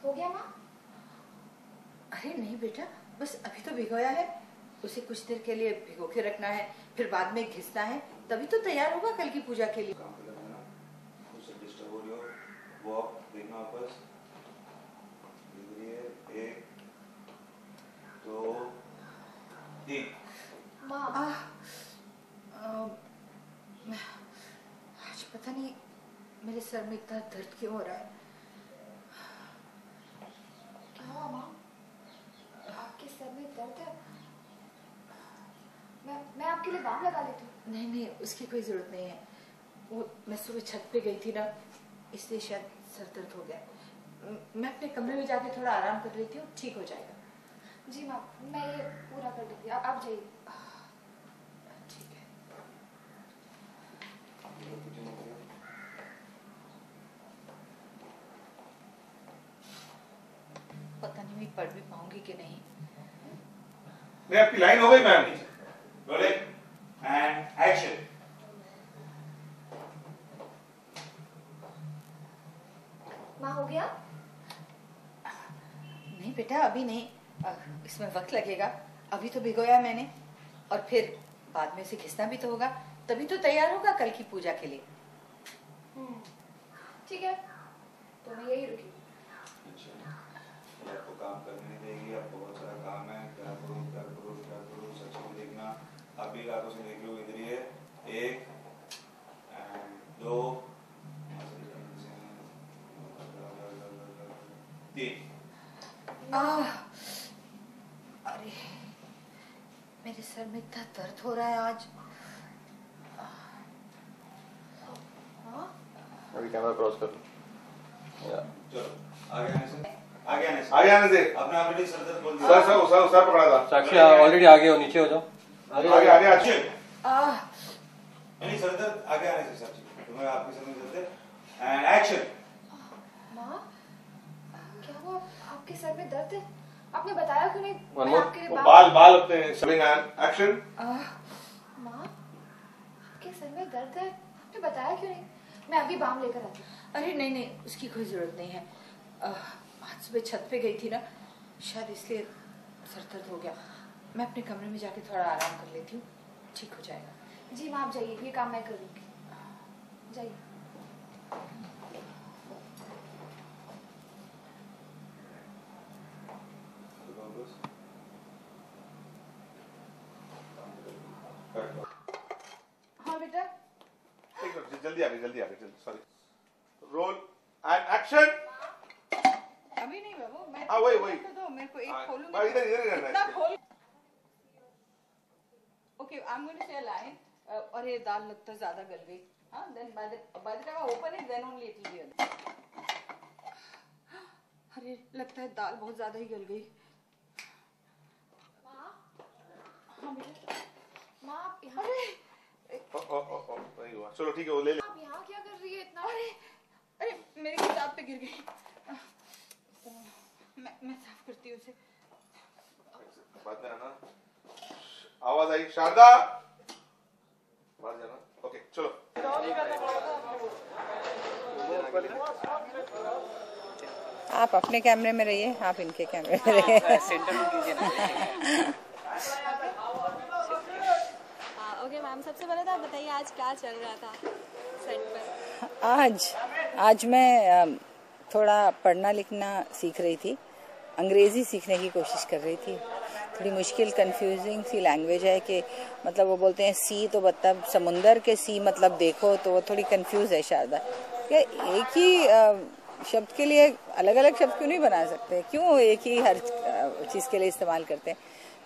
हो गया माँ? अरे नहीं बेटा, बस अभी तो भिगोया है। उसे कुछ देर के लिए भिगो के रखना है, फिर बाद में घिसना है, तभी तो तैयार होगा कल की पूजा के लिए। काम पे लगना ना, उससे डिस्टर्ब हो रही हो, वॉक देखना वापस। धीरे 1 2 3। माँ आज पता नहीं मेरे सर में इतना दर्द क्यों हो रहा है। क्या हुआ माँ? आपके सर में दर्द है? मैं आपके लिए बाम लगा लेती हूँ। नहीं नहीं, उसकी कोई जरूरत नहीं है। वो मैं सुबह छत पे गई थी ना, इसलिए शायद सर दर्द हो गया। मैं अपने कमरे में जाके थोड़ा आराम कर लेती हूँ, ठीक हो जाएगा। जी माँ, मैं ये पूरा कर लूँगी, आप जाइए। ठीक है। पता नहीं मैं पढ़ भी पाऊंगी कि नहीं। नहीं, आपकी लाइन हो गई मैम। Rolling and action. माँ हो गया? नहीं बेटा, अभी नहीं, इसमें वक्त लगेगा। अभी तो भिगोया मैंने, और फिर बाद में उसे घिसना भी तो होगा, तभी तो तैयार होगा कल की पूजा के लिए। ठीक है, तो मैं यही रुकी। अच्छा, ये आपको काम करने नहीं देगी, आपको बहुत सारा काम है। क्या करूँ क्या करूँ क्या करूँ, सच में देखना। आप भी आंखों से देख लो, इधर ही है। 1 2 3। अरे मेरे सर में इतना दर्द हो रहा है आज। अभी कैमरा क्रॉस कर लो। चलो आगे आने से अपने ऑलरेडी सर दर्द बोल दिया। सर पकड़ा था। साक्षी ऑलरेडी आगे हो, नीचे हो जाओ। आगे अच्छे। नहीं, सर दर्द आगे आने से साक्षी, तुम्हें आपके सर में दर्द है। And action. माँ क्या हुआ? आपके सर में दर्द है? आपने बताया क्यों नहीं? One मैं more. आपके लिए बाल अपने शविंग एंड एक्शन। माँ आपके सर में दर्द है, आपने बताया क्यों नहीं? मैं अभी बाम लेकर आती हूँ। अरे नहीं नहीं, उसकी कोई जरूरत नहीं है। आज सुबह छत पे गई थी ना, शायद इसलिए सर दर्द हो गया। मैं अपने कमरे में जाके थोड़ा आराम कर लेती हूँ, ठीक हो जाएगा। जी माँ, आप जाइए, ये काम मैं कर लूँगी। जाइए। हाँ बेटा, जल्दी आगे सॉरी। Role and action. अभी नहीं बाबू, मैं वही तो दो, मेरे को एक खोलूंगी। इधर ही रहना है। खोल। Okay, I am going to say a line. और ये दाल लगता है ज्यादा गल गई। हाँ, then by the time I open it then only it will be. अरे लगता है दाल बहुत ज्यादा ही गल गई। माँ, हाँ बेटा। माँ आप यहाँ नहीं हुआ, चलो ठीक है, वो ले ले। आप यहाँ क्या कर रही है इतना? अरे मेरी किताब पे गिर गई। मैं साफ करती हूँ उसे। बात में आना। आवाज आई, शारदा बाहर जाना। ओके चलो। आप अपने कैमरे में रहिए, आप इनके कैमरे में रहिए। सेंटर में कीजिए ना। ओके मैम, सबसे पहले तो आप बताइए आज क्या चल रहा था सेट पर? आज मैं थोड़ा पढ़ना लिखना सीख रही थी, अंग्रेज़ी सीखने की कोशिश कर रही थी। थोड़ी मुश्किल कंफ्यूजिंग सी लैंग्वेज है कि मतलब वो बोलते हैं सी, तो मतलब समुंदर के सी मतलब देखो, तो वो थोड़ी कंफ्यूज है शारदा। क्या एक ही शब्द के लिए अलग अलग शब्द क्यों नहीं बना सकते? क्यों एक ही हर चीज़ के लिए इस्तेमाल करते हैं?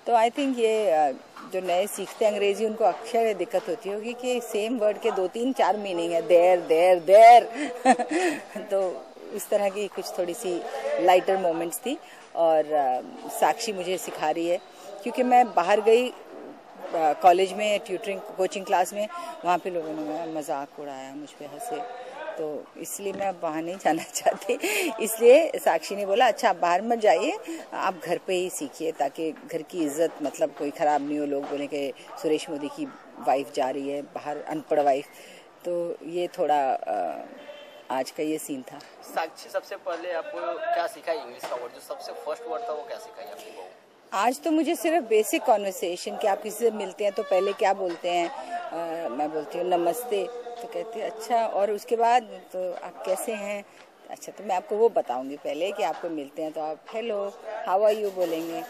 तो आई थिंक ये जो नए सीखते अंग्रेजी उनको अक्सर ये दिक्कत होती होगी कि सेम वर्ड के 2-3-4 मीनिंग है, देर तो इस तरह की कुछ थोड़ी सी लाइटर मोमेंट्स थी। और साक्षी मुझे सिखा रही है, क्योंकि मैं बाहर गई कॉलेज में ट्यूटरिंग कोचिंग क्लास में, वहाँ पे लोगों ने मेरा मजाक उड़ाया, मुझ पे हंसे, तो इसलिए मैं अब वहाँ नहीं जाना चाहती। इसलिए साक्षी ने बोला अच्छा आप बाहर मत जाइए, आप घर पे ही सीखिए, ताकि घर की इज्जत मतलब कोई ख़राब नहीं हो, लोग बोले कि सुरेश मोदी की वाइफ जा रही है बाहर, अनपढ़ वाइफ। तो ये थोड़ा आज का ये सीन था। साक्षी, सबसे पहले आपको क्या सिखाई इंग्लिश का वर्ड, जो सबसे फर्स्ट वर्ड था वो क्या सिखाई आपकी बहू? आज तो मुझे सिर्फ बेसिक कॉन्वर्सेशन कि आप किसी से मिलते हैं तो पहले क्या बोलते हैं। मैं बोलती हूँ नमस्ते, तो कहते हैं अच्छा, और उसके बाद तो आप कैसे हैं, अच्छा, तो मैं आपको वो बताऊंगी पहले कि आपको मिलते हैं तो आप हेलो हाउ आर यू बोलेंगे।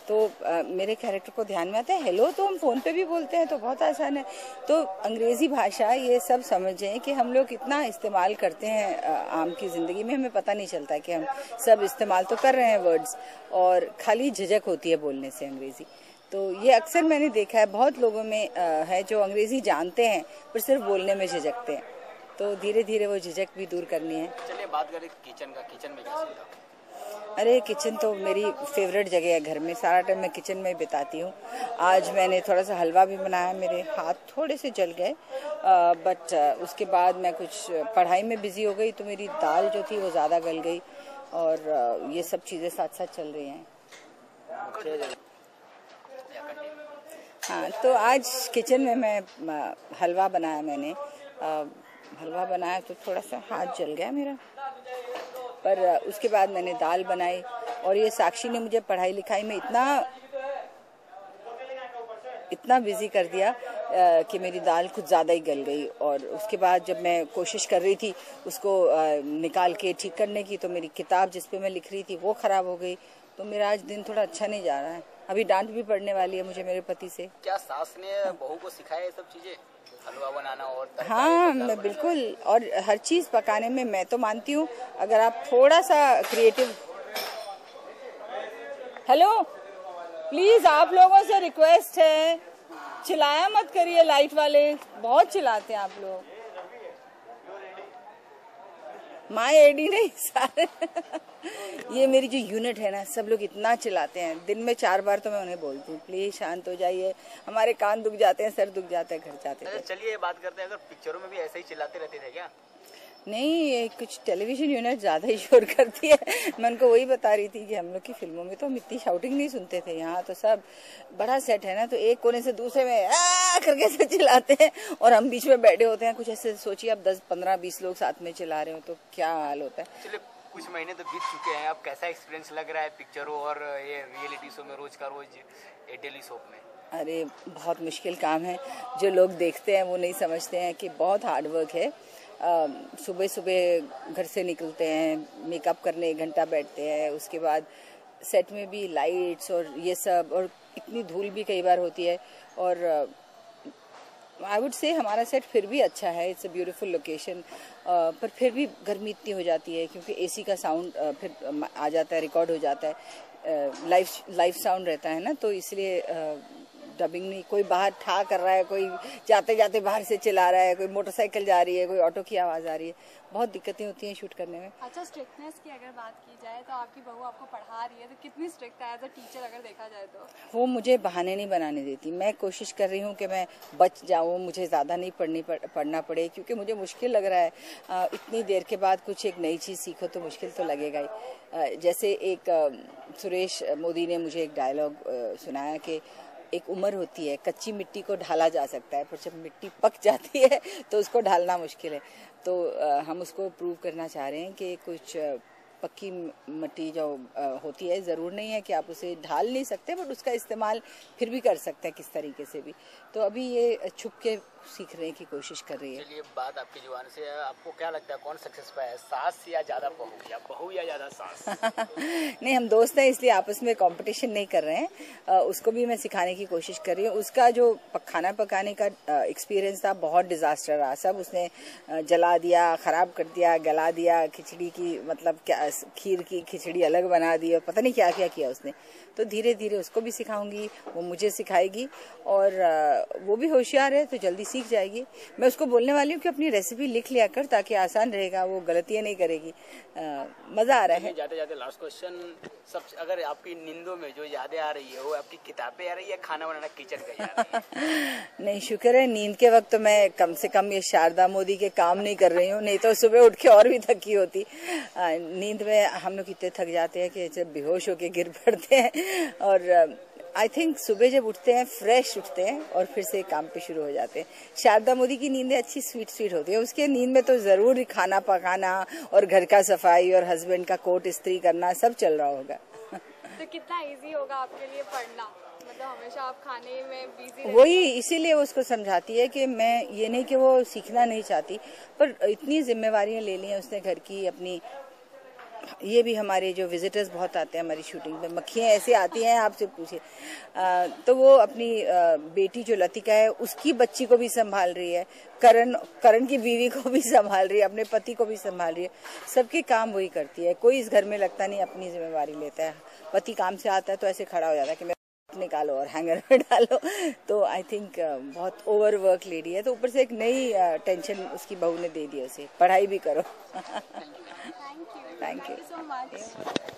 तो मेरे कैरेक्टर को ध्यान में आता है हेलो तो हम फ़ोन पे भी बोलते हैं, तो बहुत आसान है। तो अंग्रेज़ी भाषा ये सब समझें कि हम लोग इतना इस्तेमाल करते हैं आम की ज़िंदगी में, हमें पता नहीं चलता कि हम सब इस्तेमाल तो कर रहे हैं वर्ड्स, और खाली झिझक होती है बोलने से अंग्रेज़ी। तो ये अक्सर मैंने देखा है बहुत लोगों में है जो अंग्रेज़ी जानते हैं पर सिर्फ बोलने में झिझकते हैं, तो धीरे धीरे वो झिझक भी दूर करनी है। चलिए बात करें किचन का, किचन में क्या सीखा? अरे किचन तो मेरी फेवरेट जगह है घर में, सारा टाइम मैं किचन में बिताती हूँ। आज मैंने थोड़ा सा हलवा भी बनाया, मेरे हाथ थोड़े से जल गए, बट उसके बाद मैं कुछ पढ़ाई में बिजी हो गई तो मेरी दाल जो थी वो ज़्यादा गल गई, और ये सब चीज़ें साथ साथ चल रही हैं। हाँ, तो आज किचन में मैं हलवा बनाया, मैंने हलवा बनाया तो थोड़ा सा हाथ जल गया मेरा, पर उसके बाद मैंने दाल बनाई। और ये साक्षी ने मुझे पढ़ाई लिखाई में इतना बिजी कर दिया कि मेरी दाल कुछ ज़्यादा ही गल गई, और उसके बाद जब मैं कोशिश कर रही थी उसको निकाल के ठीक करने की, तो मेरी किताब जिस पे मैं लिख रही थी वो ख़राब हो गई। तो मेरा आज दिन थोड़ा अच्छा नहीं जा रहा है, अभी डांट भी पड़ने वाली है मुझे मेरे पति से। क्या सास ने बहू को सिखाया ये सब चीजें, हलवा बनाना और हाँ, मैं बिल्कुल, और हर चीज़ पकाने में मैं तो मानती हूँ अगर आप थोड़ा सा क्रिएटिव। हेलो प्लीज, आप लोगों से रिक्वेस्ट है चिल्लाया मत करिए, लाइट वाले बहुत चिल्लाते हैं आप लोग। माय एडी नहीं सारे ये मेरी जो यूनिट है ना, सब लोग इतना चिल्लाते हैं, दिन में 4 बार तो मैं उन्हें बोलती हूँ प्लीज शांत हो जाइए, हमारे कान दुख जाते हैं, सर दुख जाता है घर जाते थे। चलिए ये बात करते हैं, अगर पिक्चरों में भी ऐसे ही चिल्लाते रहते थे क्या? नहीं, ये कुछ टेलीविजन यूनिट ज़्यादा ही शोर करती है। मैं उनको वही बता रही थी कि हम लोग की फिल्मों में तो हम इतनी शाउटिंग नहीं सुनते थे, यहाँ तो सब बड़ा सेट है ना, तो एक कोने से दूसरे में आ करके से चिल्लाते हैं और हम बीच में बैठे होते हैं। कुछ ऐसे सोचिए आप 10, 15, 20 लोग साथ में चिल्ला रहे हो तो क्या हाल होता है। चलिए कुछ महीने तो बीत चुके हैं, अब कैसा एक्सपीरियंस लग रहा है पिक्चरों और ये रियलिटी शो में, रोज का रोज ये डेली सोप में? अरे बहुत मुश्किल काम है, जो लोग देखते हैं वो नहीं समझते हैं कि बहुत हार्ड वर्क है। सुबह सुबह घर से निकलते हैं, मेकअप करने 1 घंटा बैठते हैं, उसके बाद सेट में भी लाइट्स और ये सब, और इतनी धूल भी कई बार होती है। और आई वुड से हमारा सेट फिर भी अच्छा है, इट्स अ ब्यूटीफुल लोकेशन, पर फिर भी गर्मी इतनी हो जाती है क्योंकि एसी का साउंड फिर आ जाता है, रिकॉर्ड हो जाता है, लाइव साउंड रहता है ना, तो इसलिए डबिंग नहीं, कोई बाहर ठा कर रहा है, कोई जाते जाते बाहर से चिल्ला रहा है, कोई मोटरसाइकिल जा रही है, कोई ऑटो की आवाज़ आ रही है, बहुत दिक्कतें होती हैं शूट करने में। अच्छा, स्ट्रिक्टनेस की अगर बात की जाए तो आपकी बहू आपको पढ़ा रही है तो कितनी स्ट्रिक्ट है एज अ टीचर अगर देखा जाए तो? वो मुझे बहाने नहीं बनाने देती, मैं कोशिश कर रही हूँ कि मैं बच जाऊँ, मुझे ज़्यादा नहीं पढ़ना पड़े, क्योंकि मुझे मुश्किल लग रहा है। इतनी देर के बाद कुछ एक नई चीज़ सीखो तो मुश्किल तो लगेगा ही। जैसे एक सुरेश मोदी ने मुझे एक डायलॉग सुनाया कि एक उम्र होती है, कच्ची मिट्टी को ढाला जा सकता है, पर जब मिट्टी पक जाती है तो उसको ढालना मुश्किल है। तो हम उसको प्रूव करना चाह रहे हैं कि कुछ पक्की मिट्टी जो होती है, ज़रूर नहीं है कि आप उसे ढाल नहीं सकते, बट उसका इस्तेमाल फिर भी कर सकते हैं किस तरीके से भी। तो अभी ये छुप के सीखने की कोशिश कर रही है। चलिए बात आपकी जुबान से है, आपको क्या लगता है कौन सक्सेस पाया है, सास या ज़्यादा बहू या ज़्यादा सास? नहीं, हम दोस्त हैं इसलिए आपस में कंपटीशन नहीं कर रहे हैं। उसको भी मैं सिखाने की कोशिश कर रही हूँ। उसका जो खाना पकाने का एक्सपीरियंस था बहुत डिजास्टर रहा, सब उसने जला दिया, खराब कर दिया, गला दिया, खिचड़ी की मतलब क्या खीर की खिचड़ी अलग बना दी, और पता नहीं क्या क्या किया उसने। तो धीरे धीरे उसको भी सिखाऊंगी, वो मुझे सिखाएगी, और वो भी होशियार है तो जल्दी सीख जाएगी। मैं उसको बोलने वाली हूँ कि अपनी रेसिपी लिख लिया कर ताकि आसान रहेगा, वो गलतियाँ नहीं करेगी। मज़ा आ रहा है। जाते जाते लास्ट क्वेश्चन, सब अगर आपकी नींदों में जो यादें आ रही है वो आपकी किताबें आ रही है, खाना बनाना किचन का याद आ रही है? नहीं, शुक्र है नींद के वक्त तो मैं कम से कम ये शारदा मोदी के काम नहीं कर रही हूँ, नहीं तो सुबह उठ के और भी थकी होती। नींद में हम लोग इतने थक जाते हैं कि जब बेहोश होके गिर पड़ते हैं। और आई थिंक सुबह जब उठते हैं फ्रेश उठते हैं और फिर से काम पे शुरू हो जाते हैं। शारदा मोदी की नींदें अच्छी स्वीट स्वीट होती है, उसके नींद में तो जरूर खाना पकाना और घर का सफाई और हस्बैंड का कोट इस्त्री करना सब चल रहा होगा। तो कितना इजी होगा आपके लिए पढ़ना, मतलब हमेशा आप खाने में बिजी? वही इसीलिए वो उसको समझाती है कि मैं ये नहीं कि वो सीखना नहीं चाहती, पर इतनी जिम्मेवारियां ले ली हैं उसने घर की अपनी। ये भी हमारे जो विजिटर्स बहुत आते हैं हमारी शूटिंग पे, मक्खियाँ ऐसे आती हैं आपसे पूछिए। तो वो अपनी बेटी जो लतिका है उसकी बच्ची को भी संभाल रही है, करण की बीवी को भी संभाल रही है, अपने पति को भी संभाल रही है। सबके काम वही करती है, कोई इस घर में लगता नहीं अपनी जिम्मेवारी लेता है। पति काम से आता है तो ऐसे खड़ा हो जाता है कि निकालो और हैंगर में डालो। तो आई थिंक बहुत ओवर वर्क लेडी है, तो ऊपर से एक नई टेंशन उसकी बहू ने दे दी उसे, पढ़ाई भी करो। Thank you so much.